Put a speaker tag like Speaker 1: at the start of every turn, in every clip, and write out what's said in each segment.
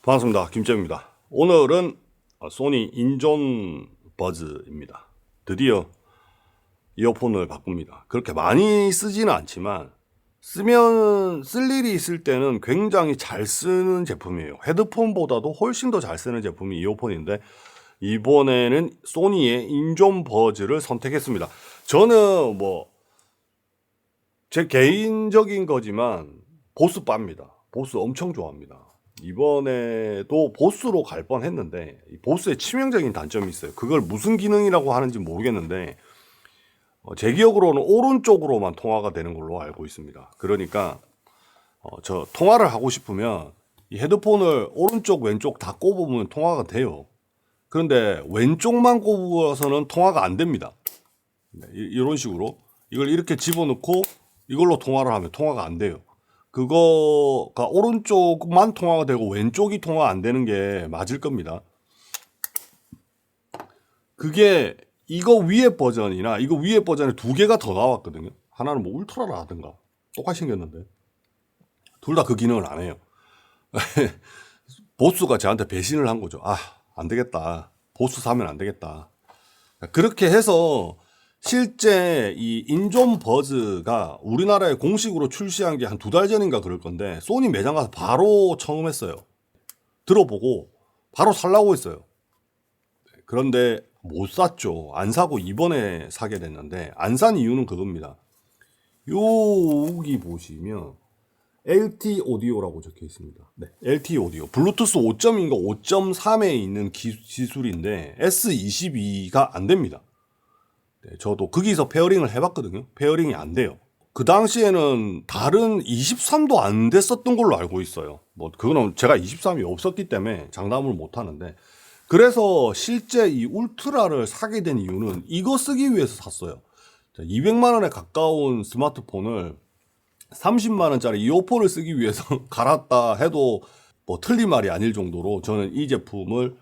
Speaker 1: 반갑습니다. 김재입니다. 오늘은 소니 인존 버즈입니다. 드디어 이어폰을 바꿉니다. 그렇게 많이 쓰지는 않지만 쓰면 쓸 일이 있을 때는 굉장히 잘 쓰는 제품이에요. 헤드폰보다도 훨씬 더 잘 쓰는 제품이 이어폰인데 이번에는 소니의 인존 버즈를 선택했습니다. 저는 제 개인적인 거지만 보스 빠입니다. 보스 엄청 좋아합니다. 이번에도 보스로 갈 뻔했는데 보스의 치명적인 단점이 있어요. 그걸 무슨 기능이라고 하는지 모르겠는데 제 기억으로는 오른쪽으로만 통화가 되는 걸로 알고 있습니다. 그러니까 저 통화를 하고 싶으면 이 헤드폰을 오른쪽 왼쪽 다 꼽으면 통화가 돼요. 그런데 왼쪽만 꼽아서는 통화가 안 됩니다. 네, 이런 식으로 이걸 이렇게 집어넣고 이걸로 통화를 하면 통화가 안 돼요. 그거가 오른쪽만 통화가 되고 왼쪽이 통화 안 되는 게 맞을 겁니다. 그게 이거 위에 버전이나 이거 위에 버전에 두 개가 더 나왔거든요. 하나는 뭐 울트라라든가 똑같이 생겼는데 둘 다 그 기능을 안 해요. 보스가 저한테 배신을 한 거죠. 안 되겠다. 보스 사면 안 되겠다. 그렇게 해서 실제 이 인존 버즈가 우리나라에 공식으로 출시한 게 한 2달 전인가 그럴 건데 소니 매장 가서 바로 처음했어요. 들어보고 바로 살라고 했어요. 그런데 못 샀죠. 안 사고 이번에 사게 됐는데 안 산 이유는 그겁니다. 여기 보시면 LT 오디오라고 적혀 있습니다. 네, LT 오디오. 블루투스 5.2인가 5.3에 있는 기술인데 S22가 안 됩니다. 네, 저도 거기서 페어링을 해봤거든요. 페어링이 안 돼요. 그 당시에는 다른 23도 안 됐었던 걸로 알고 있어요. 그거는 제가 23이 없었기 때문에 장담을 못 하는데. 그래서 실제 이 울트라를 사게 된 이유는 이거 쓰기 위해서 샀어요. 200만 원에 가까운 스마트폰을 30만 원짜리 이어폰을 쓰기 위해서 갈았다 해도 틀린 말이 아닐 정도로 저는 이 제품을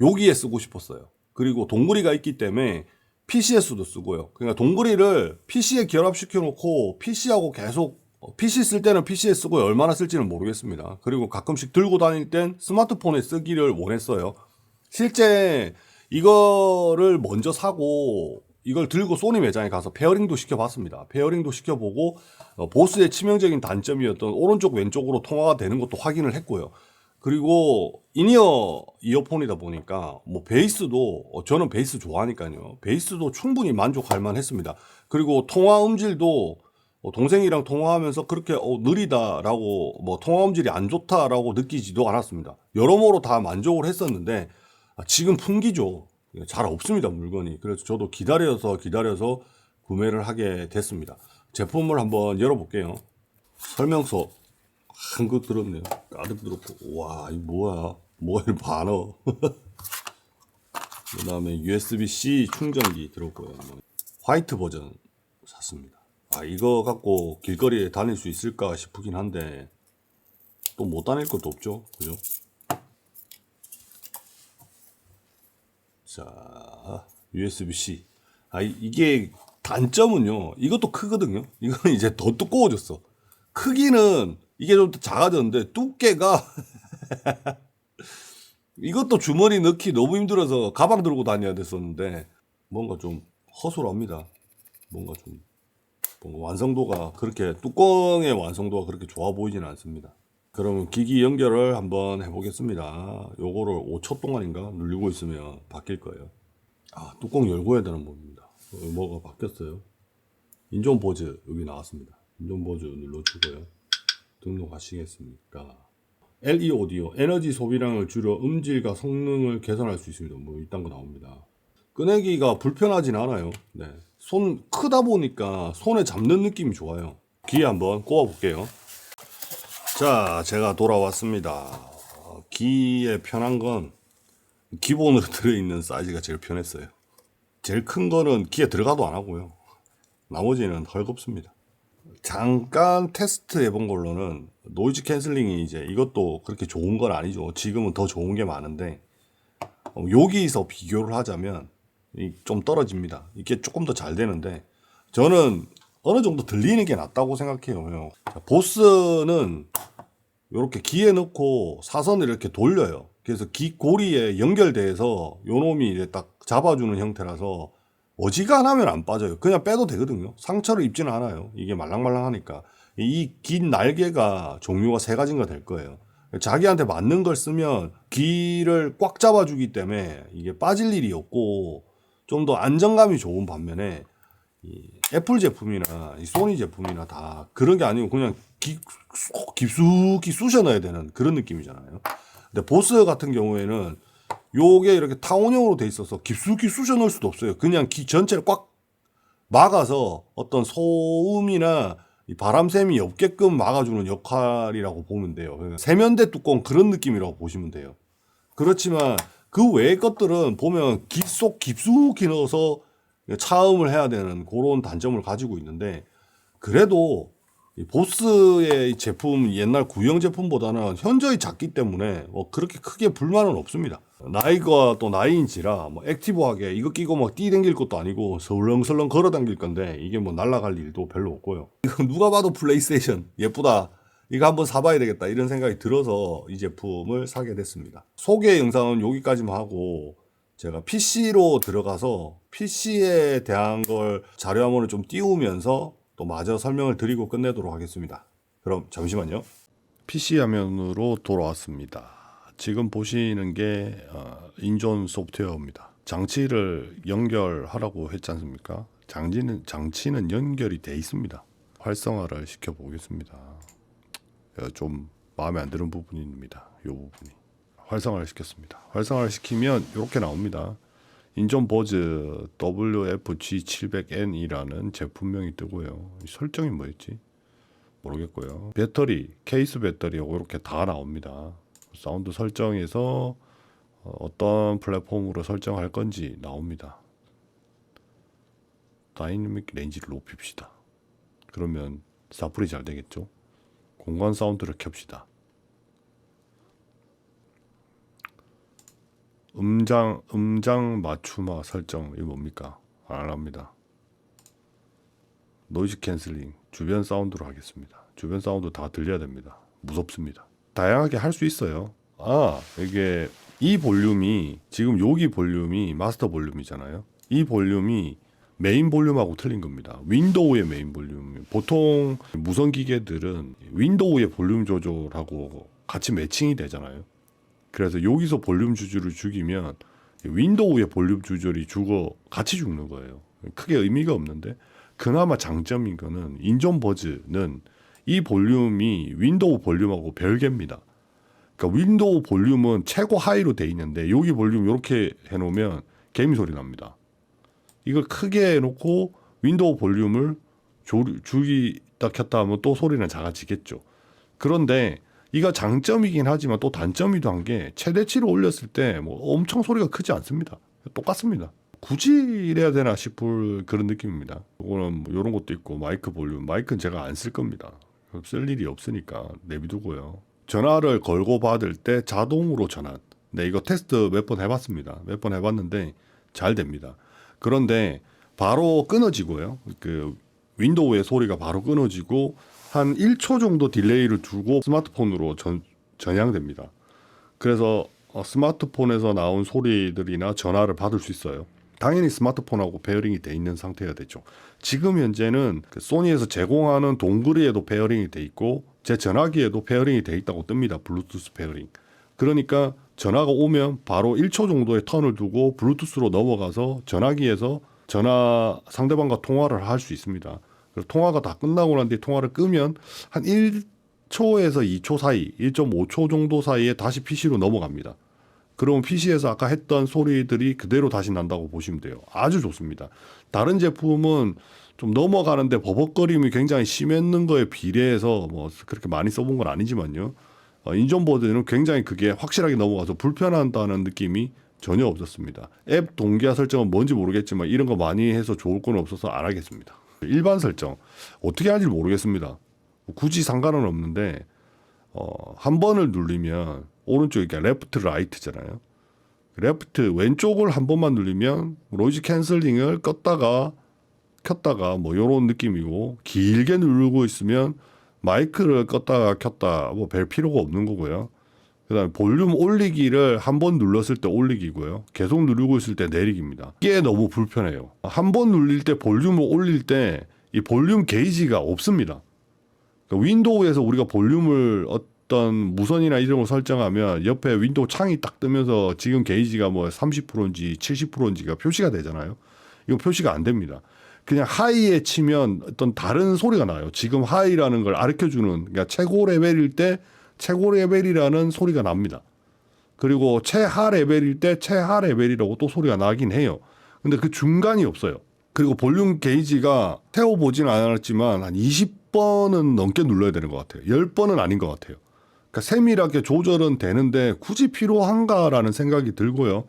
Speaker 1: 여기에 쓰고 싶었어요. 그리고 동그리가 있기 때문에 PC에서도 쓰고요. 그러니까 동그리를 PC에 결합시켜 놓고 PC하고 계속 PC 쓸 때는 PC에 쓰고 얼마나 쓸지는 모르겠습니다. 그리고 가끔씩 들고 다닐 땐 스마트폰에 쓰기를 원했어요. 실제 이거를 먼저 사고 이걸 들고 소니 매장에 가서 페어링도 시켜봤습니다. 페어링도 시켜보고 보스의 치명적인 단점이었던 오른쪽 왼쪽으로 통화가 되는 것도 확인을 했고요. 그리고 인이어 이어폰이다 보니까 베이스도 저는 베이스 좋아하니까요. 베이스도 충분히 만족할 만했습니다. 그리고 통화 음질도 동생이랑 통화하면서 그렇게 느리다라고 통화 음질이 안 좋다라고 느끼지도 않았습니다. 여러모로 다 만족을 했었는데 지금 풍기죠. 잘 없습니다, 물건이. 그래서 저도 기다려서 구매를 하게 됐습니다. 제품을 한번 열어볼게요. 설명서 한껏 들었네요. 가득 들었고. 와, 이거 뭐야? 뭐야, 반어. 그 다음에 USB-C 충전기 들었고요. 화이트 버전 샀습니다. 이거 갖고 길거리에 다닐 수 있을까 싶긴 한데 또 못 다닐 것도 없죠. 그죠? 자, USB-C. 이게 단점은요. 이것도 크거든요. 이거는 이제 더 두꺼워졌어. 크기는 이게 좀 작아졌는데 두께가 이것도 주머니 넣기 너무 힘들어서 가방 들고 다녀야 됐었는데 뭔가 좀 허술합니다. 뭔가 완성도가 그렇게 뚜껑의 완성도가 그렇게 좋아 보이지는 않습니다. 그러면 기기 연결을 한번 해보겠습니다. 요거를 5초 동안인가 누르고 있으면 바뀔 거예요. 뚜껑 열고 해야 되는 법입니다. 뭐가 바뀌었어요. 인존 버즈 여기 나왔습니다. 인존 버즈 눌러주고요. 등록하시겠습니까? LE 오디오 에너지 소비량을 줄여 음질과 성능을 개선할 수 있습니다. 이딴 거 나옵니다. 꺼내기가 불편하진 않아요. 네. 손 크다 보니까 손에 잡는 느낌이 좋아요. 귀에 한번 꼽아 볼게요. 자, 제가 돌아왔습니다. 귀에 편한 건 기본으로 들어있는 사이즈가 제일 편했어요. 제일 큰 거는 귀에 들어가도 안 하고요. 나머지는 헐겁습니다. 잠깐 테스트 해본 걸로는 노이즈 캔슬링이 이것도 그렇게 좋은 건 아니죠. 지금은 더 좋은 게 많은데 여기서 비교를 하자면 좀 떨어집니다. 이게 조금 더 잘 되는데 저는 어느 정도 들리는 게 낫다고 생각해요. 보스는 이렇게 기에 넣고 사선을 이렇게 돌려요. 그래서 기 고리에 연결돼서 요놈이 이제 딱 잡아주는 형태라서 어지간하면 안 빠져요. 그냥 빼도 되거든요. 상처를 입지는 않아요. 이게 말랑말랑하니까. 이 긴 날개가 종류가 3가지인가 될 거예요. 자기한테 맞는 걸 쓰면 귀를 꽉 잡아주기 때문에 이게 빠질 일이 없고 좀 더 안정감이 좋은 반면에 이 애플 제품이나 이 소니 제품이나 다 그런 게 아니고 그냥 깊숙이 쑤셔 넣어야 되는 그런 느낌이잖아요. 근데 보스 같은 경우에는 요게 이렇게 타원형으로 돼 있어서 깊숙이 쑤셔 넣을 수도 없어요. 그냥 귀 전체를 꽉 막아서 어떤 소음이나 이 바람샘이 없게끔 막아주는 역할이라고 보면 돼요. 세면대 뚜껑 그런 느낌이라고 보시면 돼요. 그렇지만 그 외의 것들은 보면 귀 속 깊숙이 넣어서 차음을 해야 되는 그런 단점을 가지고 있는데 그래도 이 보스의 제품 옛날 구형 제품보다는 현저히 작기 때문에 뭐 그렇게 크게 불만은 없습니다. 나이가 또 나이인지라 뭐 액티브하게 이거 끼고 막 뛰댕길 것도 아니고 설렁설렁 걸어 당길 건데 이게 뭐 날아갈 일도 별로 없고요. 이거 누가 봐도 플레이스테이션 예쁘다. 이거 한번 사봐야 되겠다 이런 생각이 들어서 이 제품을 사게 됐습니다. 소개 영상은 여기까지만 하고 제가 PC로 들어가서 PC에 대한 걸 자료화면을 좀 띄우면서 또 마저 설명을 드리고 끝내도록 하겠습니다. 그럼 잠시만요. PC 화면으로 돌아왔습니다. 지금 보시는 게 인존 소프트웨어입니다. 장치를 연결하라고 했지 않습니까? 장치는 연결이 돼 있습니다. 활성화를 시켜 보겠습니다. 좀 마음에 안 드는 부분입니다. 이 부분이 활성화를 시켰습니다. 활성화를 시키면 이렇게 나옵니다. 인존 버즈 WFG700N이라는 제품명이 뜨고요. 설정이 뭐였지? 모르겠고요. 배터리, 케이스 배터리하고 이렇게 다 나옵니다. 사운드 설정에서 어떤 플랫폼으로 설정할 건지 나옵니다. 다이내믹 레인지를 높입시다. 그러면 사플이 잘 되겠죠? 공간 사운드를 켭시다. 음장 맞춤화 설정 이거 뭡니까? 안 합니다. 노이즈 캔슬링 주변 사운드로 하겠습니다. 주변 사운드 다 들려야 됩니다. 무섭습니다. 다양하게 할 수 있어요. 이게 이 볼륨이 지금 여기 볼륨이 마스터 볼륨이잖아요. 이 볼륨이 메인 볼륨하고 틀린 겁니다. 윈도우의 메인 볼륨. 보통 무선 기계들은 윈도우의 볼륨 조절하고 같이 매칭이 되잖아요. 그래서 여기서 볼륨 조절을 죽이면 윈도우의 볼륨 조절이 같이 죽는 거예요. 크게 의미가 없는데 그나마 장점인 거는 인존 버즈는 이 볼륨이 윈도우 볼륨하고 별개입니다. 그러니까 윈도우 볼륨은 최고 하이로 돼 있는데 여기 볼륨 이렇게 해놓으면 개미 소리 납니다. 이걸 크게 해놓고 윈도우 볼륨을 죽이다 켰다 하면 또 소리는 작아지겠죠. 그런데 이가 장점이긴 하지만 또 단점이기도 한 게 최대치로 올렸을 때 뭐 엄청 소리가 크지 않습니다. 똑같습니다. 굳이 이래야 되나 싶을 그런 느낌입니다. 이거는 뭐 이런 것도 있고 마이크 볼륨. 마이크는 제가 안 쓸 겁니다. 쓸 일이 없으니까 내비두고요. 전화를 걸고 받을 때 자동으로 전환. 네, 이거 테스트 몇 번 해봤습니다. 몇 번 해봤는데 잘 됩니다. 그런데 바로 끊어지고요. 그 윈도우의 소리가 바로 끊어지고 한 1초 정도 딜레이를 두고 스마트폰으로 전향됩니다. 그래서 스마트폰에서 나온 소리들이나 전화를 받을 수 있어요. 당연히 스마트폰하고 페어링이 돼 있는 상태가 되죠. 지금 현재는 그 소니에서 제공하는 동그리에도 페어링이 돼 있고 제 전화기에도 페어링이 돼 있다고 뜹니다. 블루투스 페어링. 그러니까 전화가 오면 바로 1초 정도의 턴을 두고 블루투스로 넘어가서 전화기에서 상대방과 통화를 할 수 있습니다. 그래서 통화가 다 끝나고 난 뒤에 통화를 끄면 한 1초에서 2초 사이, 1.5초 정도 사이에 다시 PC로 넘어갑니다. 그러면 PC에서 아까 했던 소리들이 그대로 다시 난다고 보시면 돼요. 아주 좋습니다. 다른 제품은 좀 넘어가는데 버벅거림이 굉장히 심했는 거에 비례해서 뭐 그렇게 많이 써본 건 아니지만요. 인존 버즈는 굉장히 그게 확실하게 넘어가서 불편하다는 느낌이 전혀 없었습니다. 앱 동기화 설정은 뭔지 모르겠지만 이런 거 많이 해서 좋을 건 없어서 안 하겠습니다. 일반 설정 어떻게 하는지 모르겠습니다. 굳이 상관은 없는데 한 번을 누르면 오른쪽에 레프트 라이트잖아요. 레프트 왼쪽을 한 번만 누르면 노이즈 캔슬링을 껐다가 켰다가 뭐 이런 느낌이고 길게 누르고 있으면
Speaker 2: 마이크를 껐다가 켰다 뭐 별 필요가 없는 거고요. 그다음에 볼륨 올리기를 한 번 눌렀을 때 올리기고요. 계속 누르고 있을 때 내리기입니다. 이게 너무 불편해요. 한 번 눌릴 때 볼륨을 올릴 때 이 볼륨 게이지가 없습니다. 그러니까 윈도우에서 우리가 볼륨을 어떤 무선이나 이런 걸 설정하면 옆에 윈도우 창이 딱 뜨면서 지금 게이지가 뭐 30%인지 70%인지가 표시가 되잖아요. 이거 표시가 안 됩니다. 그냥 하이에 치면 어떤 다른 소리가 나요. 지금 하이라는 걸 가르쳐주는, 그러니까 최고 레벨일 때 최고 레벨이라는 소리가 납니다. 그리고 최하 레벨일 때 최하 레벨이라고 또 소리가 나긴 해요. 근데 그 중간이 없어요. 그리고 볼륨 게이지가 세워보진 않았지만 한 20번은 넘게 눌러야 되는 것 같아요. 10번은 아닌 것 같아요. 그러니까 세밀하게 조절은 되는데 굳이 필요한가라는 생각이 들고요.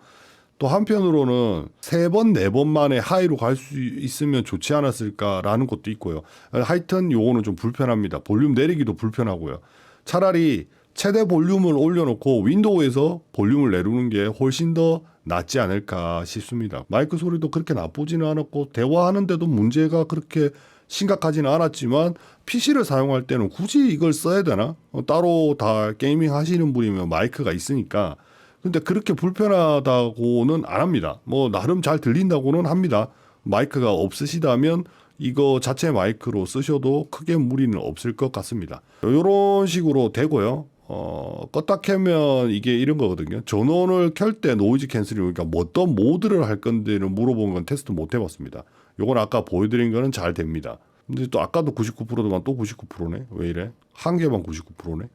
Speaker 2: 또 한편으로는 3번, 4번 만에 하이로 갈 수 있으면 좋지 않았을까라는 것도 있고요. 하여튼 요거는 좀 불편합니다. 볼륨 내리기도 불편하고요. 차라리 최대 볼륨을 올려놓고 윈도우에서 볼륨을 내리는 게 훨씬 더 낫지 않을까 싶습니다. 마이크 소리도 그렇게 나쁘지는 않았고 대화하는데도 문제가 그렇게 심각하지는 않았지만 PC를 사용할 때는 굳이 이걸 써야 되나? 따로 다 게이밍 하시는 분이면 마이크가 있으니까. 근데 그렇게 불편하다고는 안 합니다. 뭐 나름 잘 들린다고는 합니다. 마이크가 없으시다면 이거 자체 마이크로 쓰셔도 크게 무리는 없을 것 같습니다. 이런 식으로 되고요. 껐다 켜면 이게 이런 거거든요. 전원을 켤 때 노이즈 캔슬링, 그러니까 뭐 어떤 모드를 할 건지를 물어본 건 테스트 못 해봤습니다. 요건 아까 보여드린 거는 잘 됩니다. 근데 또 아까도 99%도만 또 99%네. 왜 이래? 한 개만 99%네.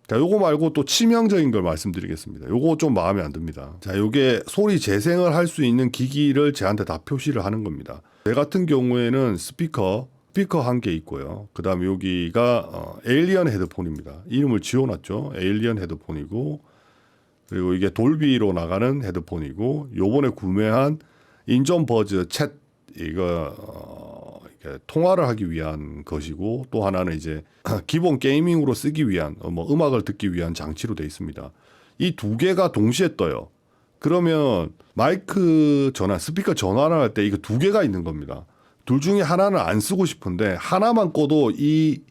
Speaker 2: 자, 요거 말고 또 치명적인 걸 말씀드리겠습니다. 요거 좀 마음에 안 듭니다. 자, 요게 소리 재생을 할 수 있는 기기를 저한테 다 표시를 하는 겁니다. 제 같은 경우에는 스피커 한 개 있고요. 그 다음에 여기가 에일리언 헤드폰입니다. 이름을 지어놨죠. 에일리언 헤드폰이고, 그리고 이게 돌비로 나가는 헤드폰이고, 요번에 구매한 인존 버즈 챗, 이거 이렇게 통화를 하기 위한 것이고, 또 하나는 이제 기본 게이밍으로 쓰기 위한 뭐 음악을 듣기 위한 장치로 되어 있습니다. 이 두 개가 동시에 떠요. 그러면 마이크 전환, 스피커 전환을 할 때 이거 두 개가 있는 겁니다. 둘 중에 하나는 안 쓰고 싶은데 하나만 꺼도 이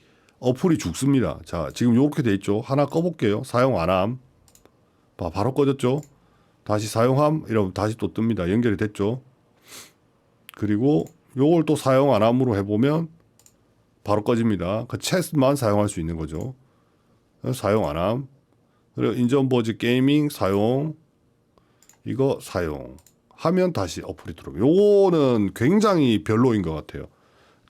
Speaker 2: 어플이 죽습니다. 자, 지금 이렇게 돼 있죠. 하나 꺼볼게요. 사용 안 함. 바로 꺼졌죠. 다시 사용함 이러면 다시 또 뜹니다. 연결이 됐죠. 그리고 요걸 또 사용 안 함으로 해보면 바로 꺼집니다. 그 챗만 사용할 수 있는 거죠. 사용 안 함. 그리고 인전버즈 게이밍 사용. 이거 사용. 하면 다시 어플이 들어오면 요거는 굉장히 별로인 것 같아요.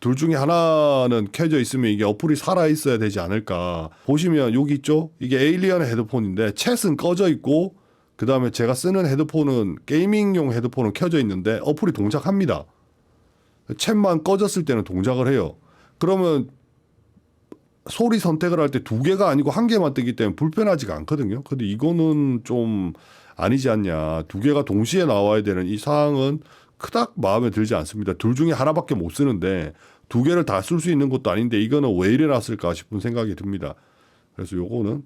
Speaker 2: 둘 중에 하나는 켜져 있으면 이게 어플이 살아 있어야 되지 않을까. 보시면 여기 있죠. 이게 에일리언 헤드폰인데 챗은 꺼져 있고 그 다음에 제가 쓰는 헤드폰은 게이밍용 헤드폰은 켜져 있는데 어플이 동작합니다. 챗만 꺼졌을 때는 동작을 해요. 그러면 소리 선택을 할 때 두 개가 아니고 한 개만 뜨기 때문에 불편하지가 않거든요. 근데 이거는 좀 아니지 않냐. 두 개가 동시에 나와야 되는 이 사항은 그닥 마음에 들지 않습니다. 둘 중에 하나밖에 못 쓰는데 두 개를 다 쓸 수 있는 것도 아닌데 이거는 왜 이래 놨을까 싶은 생각이 듭니다. 그래서 요거는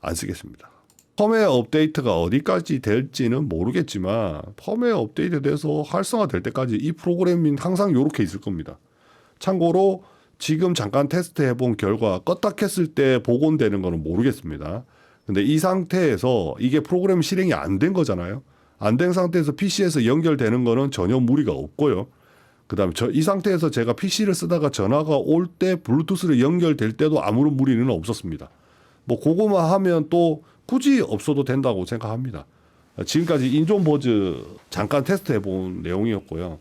Speaker 2: 안 쓰겠습니다. 펌웨어 업데이트가 어디까지 될지는 모르겠지만 펌웨어 업데이트 돼서 활성화 될 때까지 이 프로그램은 항상 이렇게 있을 겁니다. 참고로 지금 잠깐 테스트 해본 결과 껐다 켰을 때 복원되는 거는 모르겠습니다. 근데 이 상태에서 이게 프로그램 실행이 안 된 거잖아요. 안 된 상태에서 PC에서 연결되는 거는 전혀 무리가 없고요. 그 다음에 이 상태에서 제가 PC를 쓰다가 전화가 올 때 블루투스로 연결될 때도 아무런 무리는 없었습니다. 뭐 그거만 하면 또 굳이 없어도 된다고 생각합니다. 지금까지 인존버즈 잠깐 테스트 해본 내용이었고요.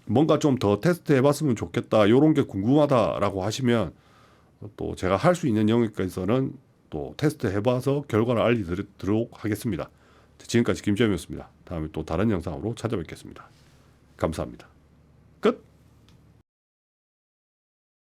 Speaker 2: 뭔가 좀 더 테스트 해봤으면 좋겠다. 이런 게 궁금하다라고 하시면 또 제가 할 수 있는 영역에서는 또 테스트 해봐서 결과를 알려드리도록 하겠습니다. 지금까지 김재현이었습니다. 다음에 또 다른 영상으로 찾아뵙겠습니다. 감사합니다. 끝.